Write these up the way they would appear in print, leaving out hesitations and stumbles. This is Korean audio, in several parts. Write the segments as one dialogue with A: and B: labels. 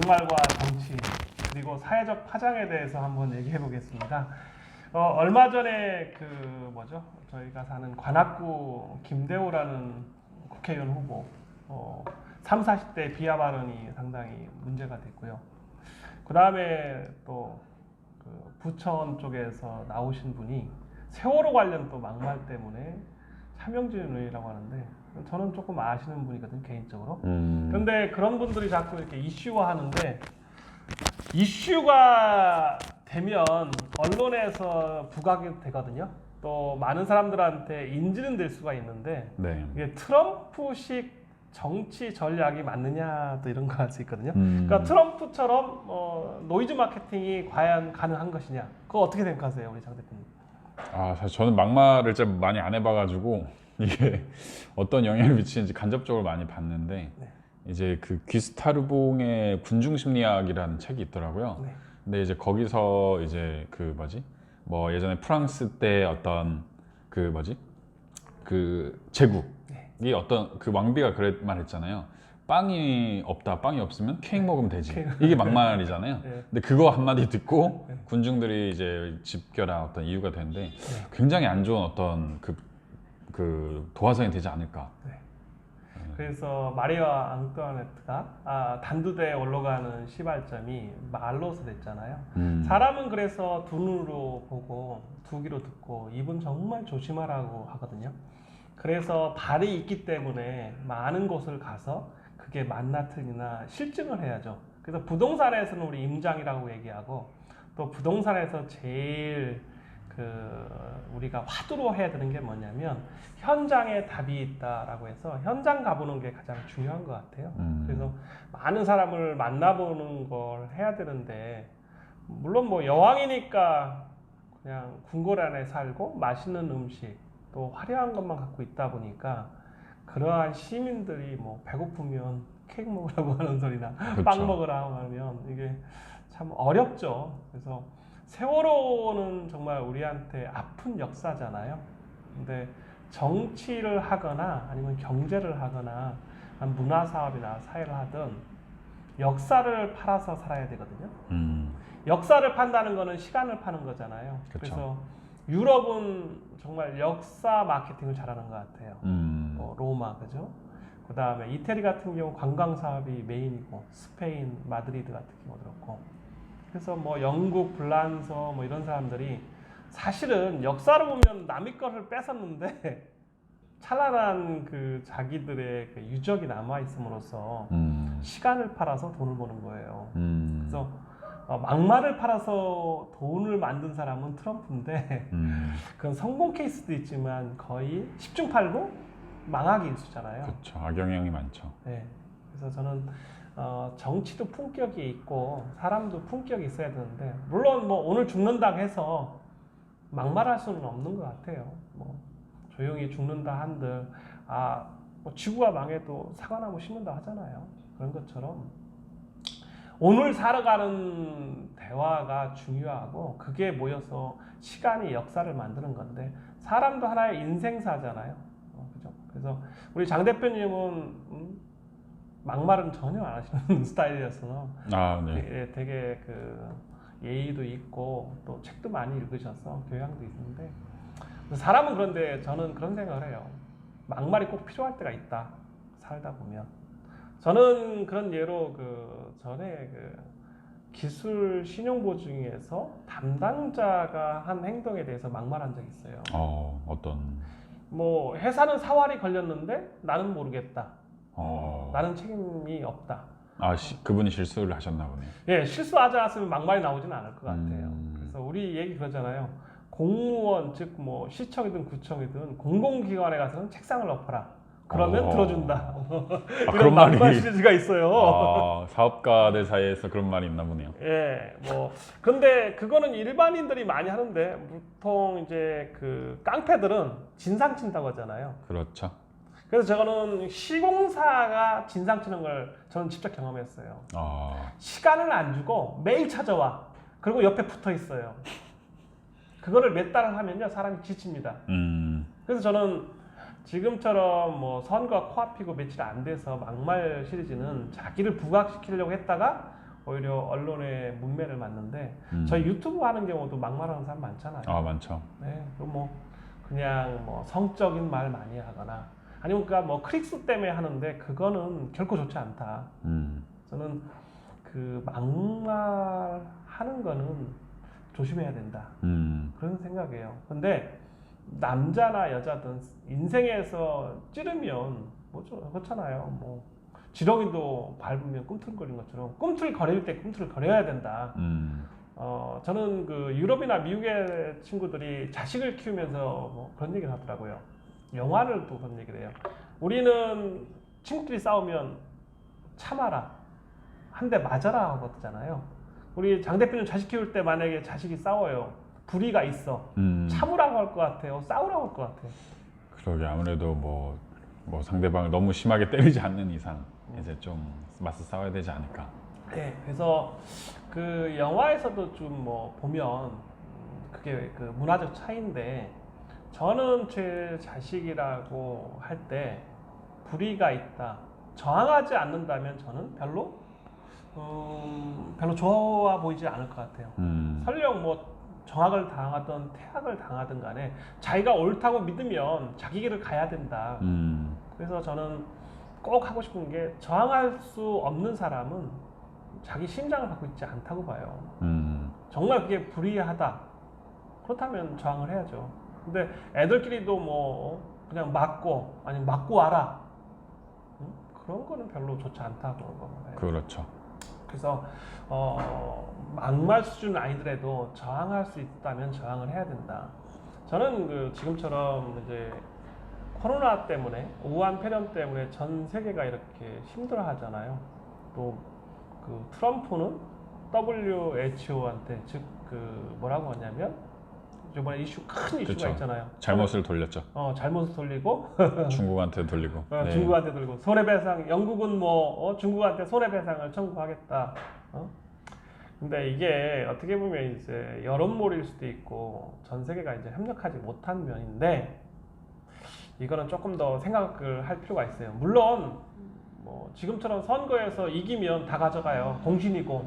A: 막말과 정치 그리고 사회적 파장에 대해서 한번 얘기해 보겠습니다. 얼마 전에 저희가 사는 관악구 김대호라는 국회의원 후보 3, 40대 비하 발언이 상당히 문제가 됐고요. 그 다음에 또 부천 쪽에서 나오신 분이 세월호 관련 또 막말 때문에 차명진 의원이라고 하는데 저는 조금 아시는 분이거든요, 개인적으로. 그런데 그런 분들이 자꾸 이렇게 이슈화 하는데 이슈가 되면 언론에서 부각이 되거든요. 또 많은 사람들한테 인지는 될 수가 있는데 이게 트럼프식 정치 전략이 맞느냐 또 이런 거 할 수 있거든요. 그러니까 트럼프처럼 노이즈 마케팅이 과연 가능한 것이냐, 그거 어떻게 생각하세요, 우리 장 대표님?
B: 사실 저는 막말을 좀 많이 안 해봐가지고 이게 어떤 영향을 미치는지 간접적으로 많이 봤는데 이제 그 귀스타르봉의 군중심리학이라는 책이 있더라고요. 근데 이제 거기서 이제 예전에 프랑스 때 어떤 제국이 어떤 그 왕비가 그랬 말했잖아요. 빵이 없다, 빵이 없으면 케이크 먹으면 되지. 이게 막말이잖아요. 근데 그거 한마디 듣고 군중들이 이제 집결한 어떤 이유가 되는데 굉장히 안 좋은 어떤 그 도화선이 되지 않을까.
A: 그래서 마리아 앙뚜아네트가 단두대에 올라가는 시발점이 말로서 됐잖아요. 사람은 그래서 두 눈으로 보고 두 귀로 듣고 입은 정말 조심하라고 하거든요. 그래서 발이 있기 때문에 많은 곳을 가서 그게 맞나 틀리나 실증을 해야죠. 그래서 부동산에서는 우리 임장이라고 얘기하고, 또 부동산에서 제일 우리가 화두로 해야 되는 게 뭐냐면 현장에 답이 있다라고 해서 현장 가보는 게 가장 중요한 것 같아요. 그래서 많은 사람을 만나보는 걸 해야 되는데, 물론 뭐 여왕이니까 그냥 궁궐 안에 살고 맛있는 음식 또 화려한 것만 갖고 있다 보니까 그러한 시민들이 뭐 배고프면 케이크 먹으라고 하는 소리나 빵 먹으라고 하면 이게 참 어렵죠. 그래서 세월호는 정말 우리한테 아픈 역사잖아요. 근데 정치를 하거나 아니면 경제를 하거나 문화사업이나 사회를 하든 역사를 팔아서 살아야 되거든요. 역사를 판다는 거는 시간을 파는 거잖아요. 그래서 유럽은 정말 역사 마케팅을 잘하는 것 같아요. 로마, 그죠? 그 다음에 이태리 같은 경우 관광 사업이 메인이고, 스페인, 마드리드 같은 경우 그렇고, 그래서 뭐 영국, 불란서 뭐 이런 사람들이 사실은 역사를 보면 남의 것을 뺏었는데 찬란한 그 자기들의 그 유적이 남아 있음으로써 시간을 팔아서 돈을 버는 거예요. 그래서 막말을 팔아서 돈을 만든 사람은 트럼프인데 그건 성공 케이스도 있지만 거의 10중 8구 망하기 일수잖아요.
B: 그렇죠. 악영향이 많죠.
A: 네. 그래서 저는 정치도 품격이 있고 사람도 품격이 있어야 되는데, 물론 뭐 오늘 죽는다 해서 막말할 수는 없는 것 같아요. 뭐 조용히 죽는다 한들 뭐 지구가 망해도 사과나무 심는다 하잖아요. 그런 것처럼 오늘 살아가는 대화가 중요하고 그게 모여서 시간이 역사를 만드는 건데, 사람도 하나의 인생사잖아요. 그죠? 그래서 우리 장 대표님은 막말은 전혀 안 하시는 스타일이어서 되게 예의도 있고 또 책도 많이 읽으셔서 교양도 있는데, 사람은 그런데 저는 그런 생각을 해요. 막말이 꼭 필요할 때가 있다, 살다 보면. 저는 그런 예로 전에 기술 신용보증에서 담당자가 한 행동에 대해서 막말한 적이 있어요.
B: 어떤?
A: 뭐 회사는 사활이 걸렸는데 나는 모르겠다. 나는 책임이 없다.
B: 그분이 실수를 하셨나 보네요.
A: 예, 실수하지 않았으면 막말이 나오지는 않을 것 같아요. 그래서 우리 얘기 그러잖아요. 공무원, 즉 뭐 시청이든 구청이든 공공기관에 가서는 책상을 엎어라. 그러면 들어준다. 이런 막말 시리즈가 있어요.
B: 사업가들 사이에서 그런 말이 있나 보네요.
A: 예, 뭐 근데 그거는 일반인들이 많이 하는데, 보통 이제 깡패들은 진상 친다고 하잖아요.
B: 그렇죠.
A: 그래서 저는 시공사가 진상 치는 걸 저는 직접 경험했어요. 시간을 안 주고 매일 찾아와. 그리고 옆에 붙어 있어요. 그거를 몇 달을 하면요, 사람이 지칩니다. 그래서 저는 지금처럼 뭐 선거 코앞이고 며칠 안 돼서 막말 시리즈는 자기를 부각시키려고 했다가 오히려 언론의 문매를 맞는데 저희 유튜브 하는 경우도 막말하는 사람 많잖아요.
B: 아, 많죠.
A: 네, 뭐 그냥 뭐 성적인 말 많이 하거나 아니면 그러니까 뭐 클릭수 때문에 하는데 그거는 결코 좋지 않다. 저는 그 막말하는 거는 조심해야 된다. 그런 생각이에요. 근데 남자나 여자든 인생에서 찌르면 뭐죠? 그렇잖아요. 뭐 지렁이도 밟으면 꿈틀거리는 것처럼 꿈틀거릴 때 꿈틀거려야 된다. 저는 그 유럽이나 미국의 친구들이 자식을 키우면서 뭐 그런 얘기를 하더라고요. 영화를 또 그런 얘기를 해요. 우리는 친구끼리 싸우면 참아라, 한 대 맞아라 하거든요. 우리 장 대표는 자식 키울 때 만약에 자식이 싸워요, 불의가 있어, 참으라고 할 것 같아요, 싸우라고 할 것 같아요?
B: 그러게, 아무래도 뭐 상대방을 너무 심하게 때리지 않는 이상 이제 좀 맞서 싸워야 되지 않을까.
A: 네, 그래서 그 영화에서도 좀 뭐 보면 그게 그 문화적 차이인데, 저는 제 자식이라고 할 때 불의가 있다, 저항하지 않는다면 저는 별로 좋아 보이지 않을 것 같아요. 설령 뭐 정악을 당하든 태악을 당하든 간에 자기가 옳다고 믿으면 자기 길을 가야 된다. 그래서 저는 꼭 하고 싶은 게, 저항할 수 없는 사람은 자기 심장을 갖고 있지 않다고 봐요. 정말 그게 불의하다, 그렇다면 저항을 해야죠. 근데 애들끼리도 뭐 그냥 맞고 아니면 맞고 와라, 그런 거는 별로 좋지 않다고 봐요.
B: 그렇죠.
A: 그래서 막말 수준은 아니더라도 저항할 수 있다면 저항을 해야 된다. 저는 그 지금처럼 이제 코로나 때문에, 우한 폐렴 때문에 전 세계가 이렇게 힘들어하잖아요. 또 그 트럼프는 WHO한테, 즉 그 뭐라고 하냐면, 이번에 큰 이슈가
B: 그쵸.
A: 있잖아요.
B: 잘못을 돌렸죠.
A: 잘못을 돌리고
B: 중국한테 돌리고. 네.
A: 중국한테 돌리고 손해배상, 영국은 뭐 중국한테 손해배상을 청구하겠다. 근데 이게 어떻게 보면 이제 여론몰이일 수도 있고 전 세계가 이제 협력하지 못한 면인데, 이거는 조금 더 생각을 할 필요가 있어요. 물론 뭐 지금처럼 선거에서 이기면 다 가져가요. 공신이고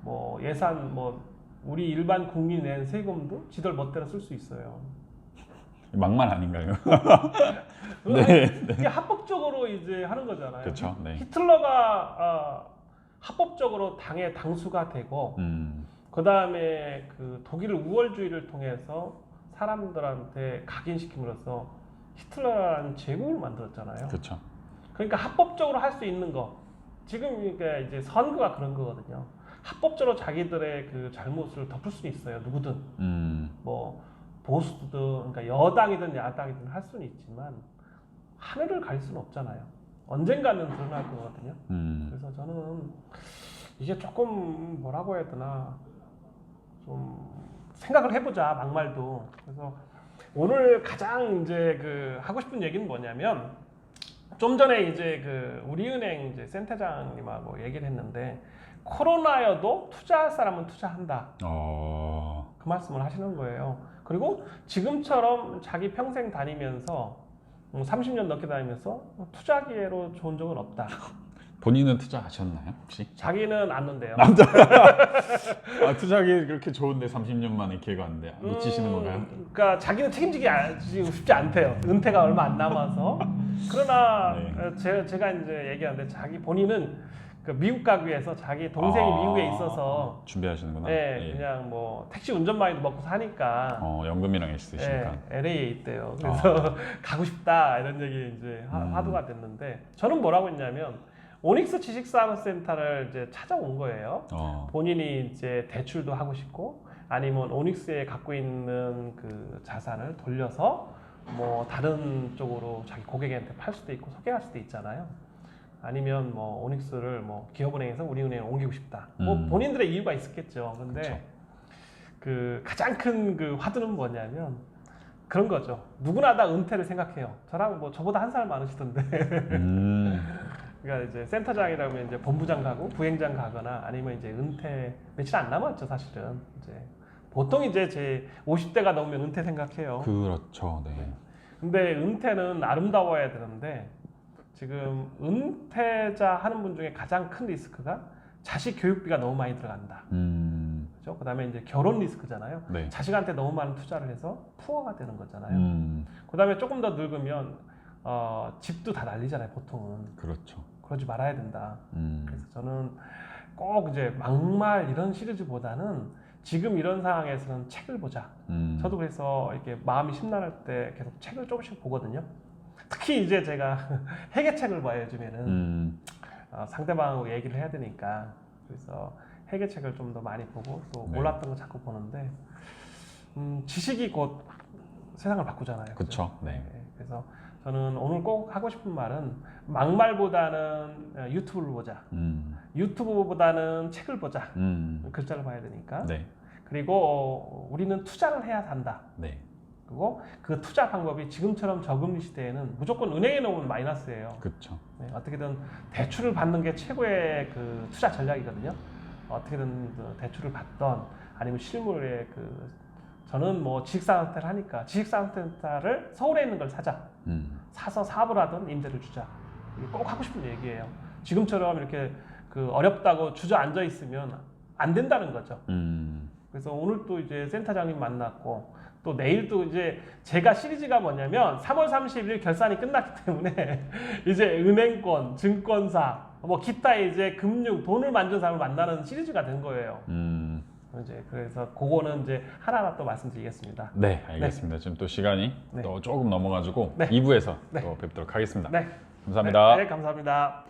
A: 뭐 예산, 뭐 우리 일반 국민 낸 세금도 지들 멋대로 쓸 수 있어요.
B: 막말 아닌가요?
A: 네. 이게 합법적으로 이제 하는 거잖아요.
B: 그렇죠. 네.
A: 히틀러가 합법적으로 당의 당수가 되고, 그 다음에 그 독일 우월주의를 통해서 사람들한테 각인시킴으로써 히틀러라는 제국을 만들었잖아요.
B: 그렇죠.
A: 그러니까 합법적으로 할 수 있는 거, 지금 이제 선거가 그런 거거든요. 합법적으로 자기들의 그 잘못을 덮을 수 있어요, 누구든. 뭐 보수든, 그러니까 여당이든 야당이든 할 수는 있지만 하늘을 가릴 수는 없잖아요. 언젠가는 드러날 거거든요. 그래서 저는 이게 조금 뭐라고 해야 되나, 좀 생각을 해보자, 막말도. 그래서 오늘 가장 이제 그 하고 싶은 얘기는 뭐냐면, 좀 전에 이제 그 우리은행 이제 센터장님하고 얘기를 했는데, 코로나여도 투자할 사람은 투자한다. 그 말씀을 하시는 거예요. 그리고 지금처럼 자기 평생 다니면서 30년 넘게 다니면서 투자 기회로 좋은 적은 없다.
B: 본인은 투자하셨나요, 혹시?
A: 자기는 않는데요.
B: 투자하기 그렇게 좋은데 30년 만에 기회가 왔는데 놓치시는 건가요?
A: 그러니까 자기는 책임지기 쉽지 않대요. 은퇴가 얼마 안 남아서. 그러나 네. 제가 이제 얘기하는데, 자기 본인은 그 미국 가기 위해서 자기 동생이 미국에 있어서
B: 준비하시는구나.
A: 네, 그냥 뭐 택시 운전만이도 먹고 사니까.
B: 연금이랑 있으시니까.
A: 네, LA에 있대요. 그래서 가고 싶다, 이런 얘기 이제 화두가 됐는데, 저는 뭐라고 했냐면, 오닉스 지식사업센터를 이제 찾아온 거예요. 본인이 이제 대출도 하고 싶고, 아니면 오닉스에 갖고 있는 그 자산을 돌려서 뭐 다른 쪽으로 자기 고객한테 팔 수도 있고 소개할 수도 있잖아요. 아니면 뭐 오닉스를 뭐 기업은행에서 우리은행에 옮기고 싶다. 뭐 본인들의 이유가 있었겠죠. 근데 그쵸. 그 가장 큰 그 화두는 뭐냐면 그런 거죠. 누구나 다 은퇴를 생각해요. 저랑 뭐 저보다 한 살 많으시던데. 그러니까 이제 센터장이라고 이제 본부장 가고 부행장 가거나 아니면 이제 은퇴 며칠 안 남았죠, 사실은. 이제 보통 이제 제 50대가 넘으면 은퇴 생각해요.
B: 그렇죠. 네.
A: 근데 은퇴는 아름다워야 되는데, 지금 은퇴자 하는 분 중에 가장 큰 리스크가 자식 교육비가 너무 많이 들어간다. 그렇죠? 그다음에 이제 결혼 리스크잖아요.
B: 네.
A: 자식한테 너무 많은 투자를 해서 푸어가 되는 거잖아요. 그다음에 조금 더 늙으면 집도 다 날리잖아요, 보통은.
B: 그렇죠.
A: 그러지 말아야 된다. 그래서 저는 꼭 이제 막말 이런 시리즈보다는 지금 이런 상황에서는 책을 보자. 저도 그래서 이렇게 마음이 심란할 때 계속 책을 조금씩 보거든요. 특히 이제 제가 회계책을 봐요, 요즘에는. 상대방하고 얘기를 해야 되니까. 그래서 회계책을 좀 더 많이 보고 또 몰랐던 거 자꾸 보는데 지식이 곧 세상을 바꾸잖아요.
B: 그렇죠. 네.
A: 그래서 저는 오늘 꼭 하고 싶은 말은 막말보다는 유튜브를 보자. 유튜브보다는 책을 보자. 글자를 봐야 되니까.
B: 네.
A: 그리고 우리는 투자를 해야 산다.
B: 네.
A: 그리고 그 투자 방법이 지금처럼 저금리 시대에는 무조건 은행에 넣으면 마이너스예요.
B: 그렇죠.
A: 네, 어떻게든 대출을 받는 게 최고의 그 투자 전략이거든요. 어떻게든 그 대출을 받던 아니면 실물에 저는 뭐 지식산업센터를 하니까 지식산업센터를 서울에 있는 걸 사자. 사서 사업을 하든 임대를 주자. 이게 꼭 하고 싶은 얘기예요. 지금처럼 이렇게 어렵다고 주저앉아 있으면 안 된다는 거죠. 그래서 오늘 또 이제 센터장님 만났고 또 내일 또 이제 제가 시리즈가 뭐냐면 3월 30일 결산이 끝났기 때문에 이제 은행권, 증권사, 뭐 기타 이제 금융, 돈을 만든 사람을 만나는 시리즈가 된 거예요. 이제 그래서 그거는 이제 하나하나 또 말씀드리겠습니다.
B: 네, 알겠습니다. 네. 지금 또 시간이 또 조금 넘어가지고
A: 네.
B: 2부에서
A: 네.
B: 또 뵙도록 하겠습니다.
A: 네.
B: 감사합니다.
A: 네, 감사합니다.